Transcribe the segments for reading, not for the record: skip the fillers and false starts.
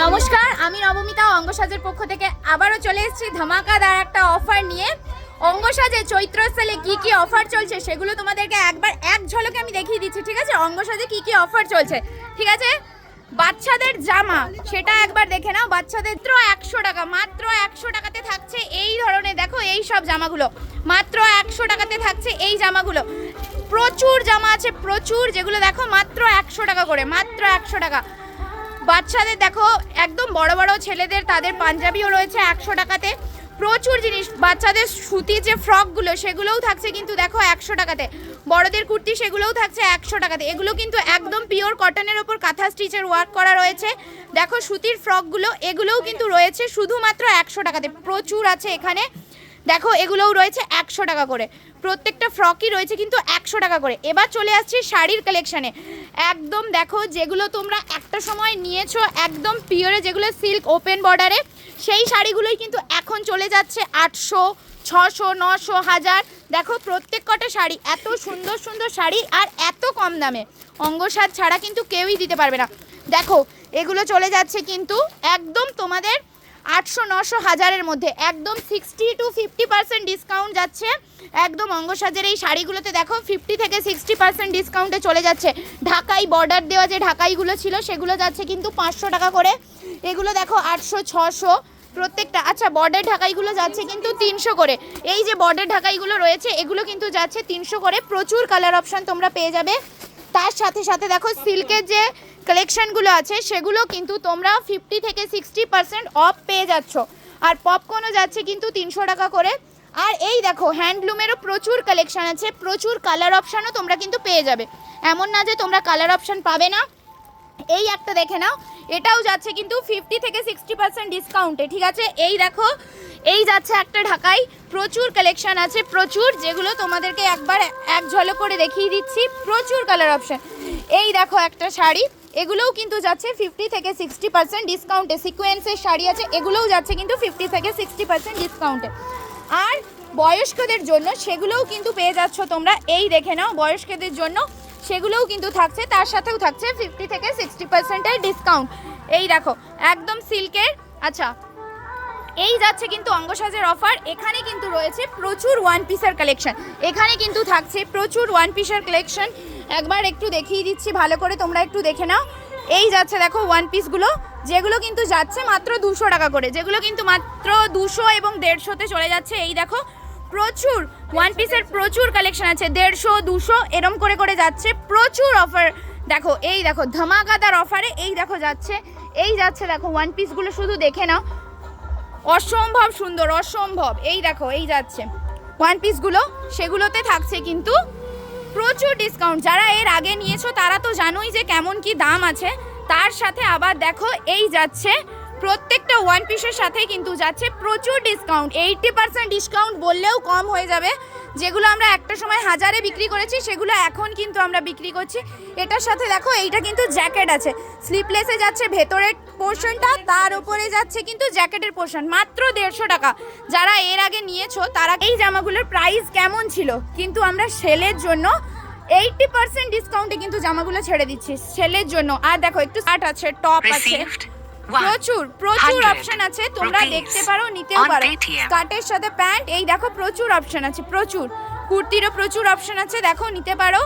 নমস্কার, আমি নবমিতা অঙ্গসাজের পক্ষ থেকে আবারও চলে এসেছি ধামাকাদার একটা অফার নিয়ে। অঙ্গসাজে চৈত্র সেলে কি কি অফার চলছে সেগুলো তোমাদেরকে একবার এক ঝলকে আমি দেখিয়ে দিচ্ছি, ঠিক আছে? অঙ্গসাজে কি কি অফার চলছে, ঠিক আছে? বাচ্চাদের জামা সেটা একবার দেখে নাও। বাচ্চাদের মাত্র 100 টাকা, মাত্র 100 টাকাতে থাকছে এই ধরনের, দেখো এই সব জামাগুলো মাত্র 100 টাকাতে থাকছে। এই জামাগুলো প্রচুর জামা আছে, প্রচুর, যেগুলো দেখো মাত্র 100 টাকা করে, মাত্র 100 টাকা। বাচ্চাদের দেখো একদম বড় বড় ছেলেদের তাদের পাঞ্জাবিও রয়েছে 100 টাকাতে। প্রচুর জিনিস, বাচ্চাদের সুতির যে ফ্রকগুলো সেগুলোও থাকছে কিন্তু দেখো 100 টাকাতে। বড়দের কুর্তি সেগুলোও থাকছে 100 টাকাতে। এগুলো কিন্তু একদম পিওর কটনের ওপর কাঁথা স্টিচের ওয়ার্ক করা রয়েছে। দেখো সুতির ফ্রকগুলো, এগুলোও কিন্তু রয়েছে শুধুমাত্র 100 টাকাতে। প্রচুর আছে এখানে, দেখো এগুলোও রয়েছে 100 টাকা করে। প্রত্যেকটা ফ্রকই রয়েছে কিন্তু 100 টাকা করে। এবার চলে আসছি শাড়ির কালেকশানে। একদম দেখো যেগুলো তোমরা একটা সময় নিয়েছো একদম পিওরে, যেগুলো সিল্ক ওপেন বর্ডারে, সেই শাড়িগুলোই কিন্তু এখন চলে যাচ্ছে 800, 600, 900, 1000। দেখো প্রত্যেক কটা শাড়ি, এত সুন্দর সুন্দর শাড়ি আর এত কম দামে অঙ্গসাজ ছাড়া কিন্তু কেউই দিতে পারবে না। দেখো এগুলো চলে যাচ্ছে কিন্তু একদম তোমাদের 800, 900, 1000-এর মধ্যে, একদম 60 to 50% ডিসকাউন্ট যাচ্ছে একদম অঙ্গসাজের এই শাড়িগুলোতে। দেখো 50 থেকে 60% ডিসকাউন্টে চলে যাচ্ছে। ঢাকাই বর্ডার দেওয়া যে ঢাকাইগুলো ছিল সেগুলো যাচ্ছে কিন্তু 500 টাকা করে। এগুলো দেখো 800, 600 প্রত্যেকটা। আচ্ছা বর্ডার ঢাকাইগুলো যাচ্ছে কিন্তু 300 করে। এই যে বর্ডার ঢাকাইগুলো রয়েছে এগুলো কিন্তু যাচ্ছে 300 করে। প্রচুর কালার অপশান তোমরা পেয়ে যাবে। তার সাথে সাথে দেখো সিল্কের যে কালেকশানগুলো আছে সেগুলো কিন্তু তোমরা 50 থেকে 60% অফ পেয়ে যাচ্ছ। আর পপকর্নও যাচ্ছে কিন্তু 300 টাকা করে। আর এই দেখো হ্যান্ডলুমেরও প্রচুর কালেকশান আছে, প্রচুর কালার অপশানও তোমরা কিন্তু পেয়ে যাবে। এমন না যে তোমরা কালার অপশান পাবে না। এই একটা দেখে নাও, এটাও যাচ্ছে কিন্তু 50 থেকে 60% ডিসকাউন্টে, ঠিক আছে? এই দেখো এই যাচ্ছে একটা ঢাকাই। প্রচুর কালেকশান আছে, প্রচুর, যেগুলো তোমাদেরকে একবার এক ঝলক করে দেখিয়ে দিচ্ছি। প্রচুর কালার অপশান। এই দেখো একটা শাড়ি, এগুলোও কিন্তু যাচ্ছে 50 থেকে 60% ডিসকাউন্টে। সিকোয়েন্সের শাড়ি আছে, এগুলোও যাচ্ছে কিন্তু 50 থেকে 60% ডিসকাউন্টে। আর বয়স্কদের জন্য সেগুলোও কিন্তু পেয়ে যাচ্ছ তোমরা। এই দেখে নাও বয়স্কদের জন্য সেগুলোও কিন্তু থাকছে, তার সাথেও থাকছে 50 থেকে 60%-এর ডিসকাউন্ট। এই দেখো একদম সিল্কের। আচ্ছা এই যাচ্ছে কিন্তু অঙ্গসাজের অফার। এখানে কিন্তু রয়েছে প্রচুর ওয়ান পিসের কালেকশন, এখানে কিন্তু থাকছে প্রচুর ওয়ান পিসের কালেকশন। একবার একটু দেখিয়ে দিচ্ছি ভালো করে, তোমরা একটু দেখে নাও। এই যাচ্ছে দেখো ওয়ান পিসগুলো, যেগুলো কিন্তু যাচ্ছে মাত্র 200 টাকা করে, যেগুলো কিন্তু মাত্র 200 এবং 150-তে চলে যাচ্ছে। এই দেখো প্রচুর ওয়ান পিসের প্রচুর কালেকশন আছে, 150, 200 এরম করে করে যাচ্ছে। প্রচুর অফার দেখো, এই দেখো ধামাকাদার অফারে এই দেখো যাচ্ছে। এই যাচ্ছে দেখো ওয়ান পিসগুলো, শুধু দেখে নাও, অসম্ভব সুন্দর, অসম্ভব। এই দেখো এই যাচ্ছে ওয়ান পিসগুলো, সেগুলোতে থাকছে কিন্তু প্রচুর ডিসকাউন্ট। যারা এর আগে নিয়েছো তারা তো জানোই যে কেমন কি দাম আছে। তার সাথে আবার দেখো এই যাচ্ছে প্রত্যেকটা ওয়ান পিসের সাথে কিন্তু যাচ্ছে প্রচুর ডিসকাউন্ট। 80% ডিসকাউন্ট বললেও কম হয়ে যাবে। যেগুলো আমরা একটা সময় 1000-এ বিক্রি করেছি সেগুলো এখন কিন্তু আমরা বিক্রি করছি। এটার সাথে দেখো এইটা কিন্তু জ্যাকেট আছে, স্লিপলেসে যাচ্ছে ভেতরের পোর্শনটা, তার উপরে যাচ্ছে কিন্তু জ্যাকেটের পোর্শন, মাত্র 150 টাকা। যারা এর আগে নিয়েছো তারা এই জামাগুলোর প্রাইস কেমন ছিল, কিন্তু আমরা সেলের জন্য 80% ডিসকাউন্টে কিন্তু জামাগুলো ছেড়ে দিচ্ছি সেলের জন্য। আর দেখো একটু শার্ট আছে, টপ আছে, প্রচুর প্রচুর অপশন আছে, তোমরা দেখতে পারো, নিতেও পারো। স্কার্টের সাথে প্যান্ট, এই দেখো প্রচুর অপশন আছে, প্রচুর। কুর্তিরও প্রচুর অপশন আছে, দেখো নিতে পারো।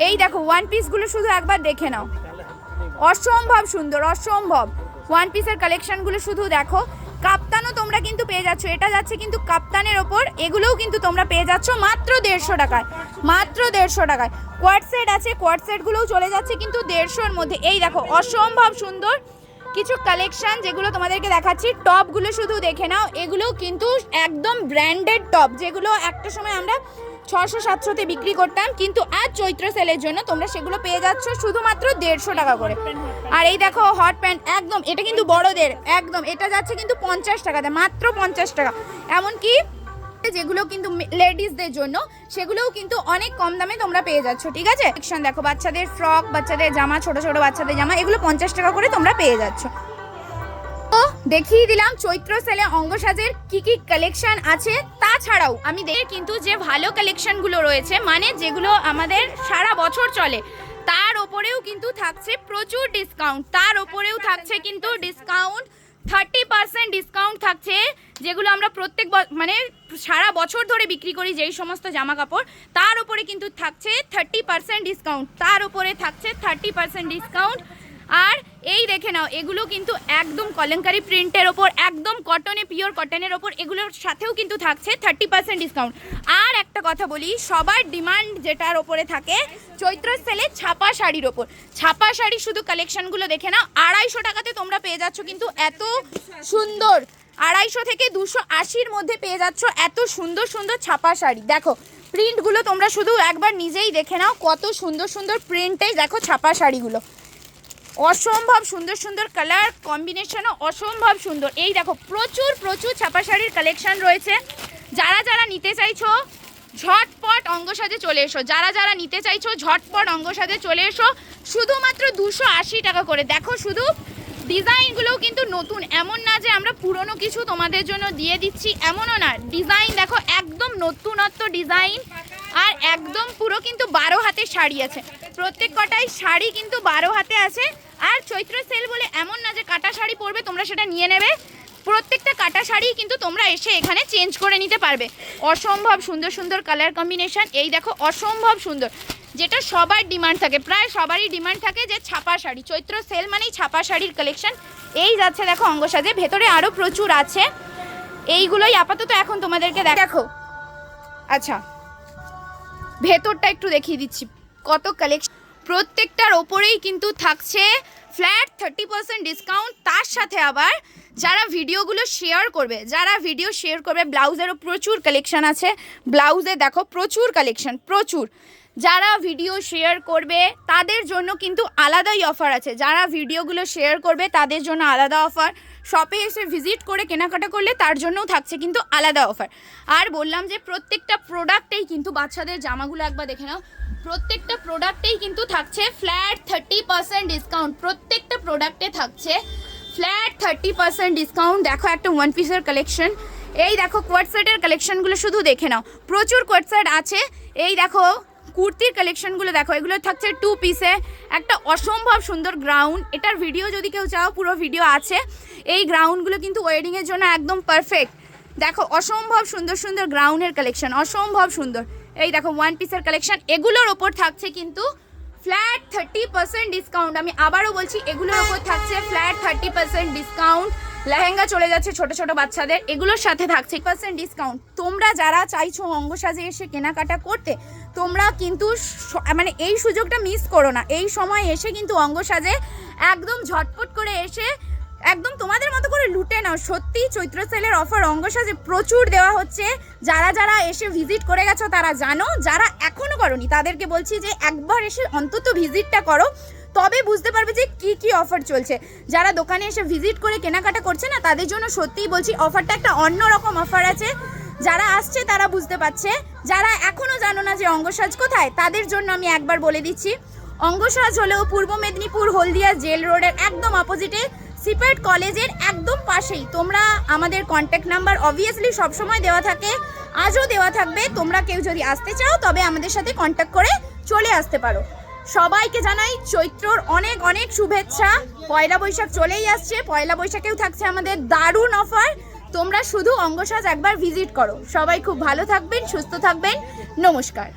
এই দেখো ওয়ান পিসগুলো শুধু একবার দেখে নাও, অসম্ভব সুন্দর, অসম্ভব। ওয়ান পিসের কালেকশনগুলো শুধু দেখো। কাপ্তানও তোমরা কিন্তু পেয়ে যাচ্ছ, এটা যাচ্ছে কিন্তু কাপ্তানের ওপর, এগুলোও কিন্তু তোমরা পেয়ে যাচ্ছ মাত্র 150 টাকায়, মাত্র 150 টাকায়। কোয়াড সেট আছে, কোয়াড সেটগুলোও চলে যাচ্ছে কিন্তু 150-এর মধ্যে। এই দেখো অসম্ভব সুন্দর কিছু কালেকশন যেগুলো তোমাদেরকে দেখাচ্ছি। টপগুলো শুধু দেখে নাও, এগুলো কিন্তু একদম ব্র্যান্ডেড টপ, যেগুলো একটা সময় আমরা 600-700-তে বিক্রি করতাম, কিন্তু আজ চৈত্র সেলের জন্য তোমরা সেগুলো পেয়ে যাচ্ছ শুধুমাত্র 150 টাকা করে। আর এই দেখো হট প্যান্ট, একদম এটা কিন্তু বড়দের, একদম এটা যাচ্ছে কিন্তু 50 টাকাতে, মাত্র 50 টাকা। এমনকি যেগুলো কিন্তু লেডিসদের জন্য সেগুলোও কিন্তু অনেক কম দামে তোমরা পেয়ে যাচ্ছ, ঠিক আছে? সেকশন দেখো, বাচ্চাদের ফ্রক, বাচ্চাদের জামা, ছোট ছোট বাচ্চাদের জামা, এগুলো 50 টাকা করে তোমরা পেয়ে যাচ্ছ। তো দেখিয়ে দিলাম চৈত্র সেলে অঙ্গসাজের কি কি কালেকশন আছে। তাছাড়াও আমি দেখি কিন্তু যে ভালো কালেকশনগুলো রয়েছে, মানে যেগুলো আমাদের সারা বছর চলে, তার ওপরেও কিন্তু থাকছে প্রচুর ডিসকাউন্ট, তার ওপরেও থাকছে কিন্তু ডিসকাউন্ট 30% ডিসকাউন্ট থাকছে, যেগুলো আমরা প্রত্যেক মানে সারা বছর ধরে বিক্রি করি যেই সমস্ত জামা কাপড়, তার উপরে কিন্তু থাকছে 30% ডিসকাউন্ট, তার উপরে থাকছে 30% ডিসকাউন্ট। আর এই দেখে নাও, এগুলো কিন্তু একদম কলঙ্কারি প্রিন্টের ওপর, একদম কটনে, পিওর কটনের ওপর, এগুলোর সাথেও কিন্তু থাকছে 30% ডিসকাউন্ট। আর একটা কথা বলি, সবার ডিমান্ড যেটার ওপরে থাকে চৈত্র সেলে ছাপা শাড়ির ওপর, ছাপা শাড়ি শুধু কালেকশনগুলো দেখে নাও, 250 টাকাতে তোমরা পেয়ে যাচ্ছ কিন্তু এত সুন্দর, 250 থেকে 280-র মধ্যে পেয়ে যাচ্ছ এত সুন্দর সুন্দর ছাপা শাড়ি। দেখো প্রিন্টগুলো তোমরা শুধু একবার নিজেই দেখে নাও, কত সুন্দর সুন্দর প্রিন্টেই দেখো ছাপা শাড়িগুলো, অসম্ভব সুন্দর সুন্দর কালার কম্বিনেশনও অসম্ভব সুন্দর। এই দেখো প্রচুর প্রচুর ছাপা শাড়ির কালেকশন রয়েছে, যারা যারা নিতে চাইছো ঝটপট অঙ্গসাজে চলে এসো, যারা যারা নিতে চাইছো ঝটপট অঙ্গসাজে চলে এসো, শুধুমাত্র 280 টাকা করে। দেখো শুধু ডিজাইনগুলোও কিন্তু নতুন, এমন না যে আমরা পুরনো কিছু তোমাদের জন্য দিয়ে দিচ্ছি, এমনও না, ডিজাইন দেখো একদম নতুনত্ব ডিজাইন, আর একদম পুরো কিন্তু 12 হাতের শাড়ি আছে, প্রত্যেক কটাই শাড়ি কিন্তু 12 হাতে আছে। আর চৈত্র সেল বলে এমন না যে কাটা শাড়ি পরবে তোমরা সেটা নিয়ে নেবে, প্রত্যেকটা কাটা শাড়ি কিন্তু তোমরা এসে এখানে চেঞ্জ করে নিতে পারবে। অসম্ভব সুন্দর সুন্দর কালার কম্বিনেশন, এই দেখো অসম্ভব সুন্দর, যেটা সবার ডিমান্ড থাকে, প্রায় সবারই ডিমান্ড থাকে যে ছাপা শাড়ি, চৈত্র সেল মানেই ছাপা শাড়ির কালেকশন। এই যাচ্ছে দেখো অঙ্গসাজে, ভেতরে আরও প্রচুর আছে, এইগুলোই আপাতত এখন তোমাদেরকে দেখো। আচ্ছা ভেতরটা একটু দেখিয়ে দিচ্ছি, কত কালেকশন, প্রত্যেকটার ওপরেই কিন্তু থাকছে ফ্ল্যাট 30% ডিসকাউন্ট। তার সাথে আবার যারা ভিডিওগুলো শেয়ার করবে, যারা ভিডিও শেয়ার করবে, ব্লাউজেরও প্রচুর কালেকশন আছে, ব্লাউজে দেখো প্রচুর কালেকশন, প্রচুর, যারা ভিডিও শেয়ার করবে তাদের জন্য কিন্তু আলাদাই অফার আছে, যারা ভিডিওগুলো শেয়ার করবে তাদের জন্য আলাদা অফার, শপে এসে ভিজিট করে কেনাকাটা করলে তার জন্যও থাকছে কিন্তু আলাদা অফার। আর বললাম যে প্রত্যেকটা প্রোডাক্টেই কিন্তু, বাচ্চাদের জামাগুলো একবার দেখে নাও, প্রত্যেকটা প্রোডাক্টেই কিন্তু থাকছে ফ্ল্যাট 30% ডিসকাউন্ট, প্রত্যেকটা প্রোডাক্টে থাকছে ফ্ল্যাট 30% ডিসকাউন্ট। দেখো একটা ওয়ান পিসের কালেকশন, এই দেখো কোয়ার্ট সেটের কালেকশনগুলো শুধু দেখে নাও, প্রচুর কোয়ার্ট সেট আছে। এই দেখো কুর্তির কালেকশনগুলো দেখো, এগুলো থাকছে 2 পিসে, একটা অসম্ভব সুন্দর গ্রাউন্ড, এটার ভিডিও যদি কেউ চাও পুরো ভিডিও আছে, এই গ্রাউন্ডগুলো কিন্তু ওয়েডিংয়ের জন্য একদম পারফেক্ট। দেখো অসম্ভব সুন্দর সুন্দর গ্রাউন্ডের কালেকশন, অসম্ভব সুন্দর। এই দেখো ওয়ান পিসের কালেকশন, এগুলোর ওপর থাকছে কিন্তু ফ্ল্যাট 30% ডিসকাউন্ট। আমি আবারও বলছি, এগুলোর ওপর থাকছে ফ্ল্যাট 30% ডিসকাউন্ট। লেহেঙ্গা চলে যাচ্ছে ছোট ছোট বাচ্চাদের, এগুলোর সাথে থাকছে 30% ডিসকাউন্ট। তোমরা যারা চাইছো অঙ্গসাজে এসে কেনাকাটা করতে, তোমরা কিন্তু মানে এই সুযোগটা মিস করো না, এই সময় এসে কিন্তু অঙ্গসাজে একদম ঝটপট করে এসে একদম তোমাদের মতো করে লুটে নাও। সত্যি চৈত্র সেলের অফার অঙ্গসাজে প্রচুর দেওয়া হচ্ছে, যারা যারা এসে ভিজিট করে গেছো তারা জানো, যারা এখনও করোনি তাদেরকে বলছি যে একবার এসে অন্তত ভিজিটটা করো, তবে বুঝতে পারবে যে কি কি অফার চলছে। যারা দোকানে এসে ভিজিট করে কেনাকাটা করছে না, তাদের জন্য সত্যিই বলছি অফারটা একটা অন্যরকম অফার আছে, যারা আসছে তারা বুঝতে পারছে, যারা এখনও জানো না যে অঙ্গসাজ কোথায়, তাদের জন্য আমি একবার বলে দিচ্ছি, অঙ্গসাজ হলো পূর্ব মেদিনীপুর হলদিয়া জেল রোডের একদম অপোজিটে, সিপেট কলেজের একদম পাশেই। তোমরা আমাদের কন্ট্যাক্ট নাম্বার অবভিয়াসলি সবসময় দেওয়া থাকে, আজও দেওয়া থাকবে, তোমরা কেউ যদি আসতে চাও তবে আমাদের সাথে কন্ট্যাক্ট করে চলে আসতে পারো। সবাইকে জানাই চৈত্রর অনেক অনেক শুভেচ্ছা। পয়লা বৈশাখ চলেই আসছে, পয়লা বৈশাখেও থাকছে আমাদের দারুণ অফার, তোমরা শুধু অঙ্গসাজ একবার ভিজিট করো। সবাই খুব ভালো থাকবেন, সুস্থ থাকবেন, নমস্কার।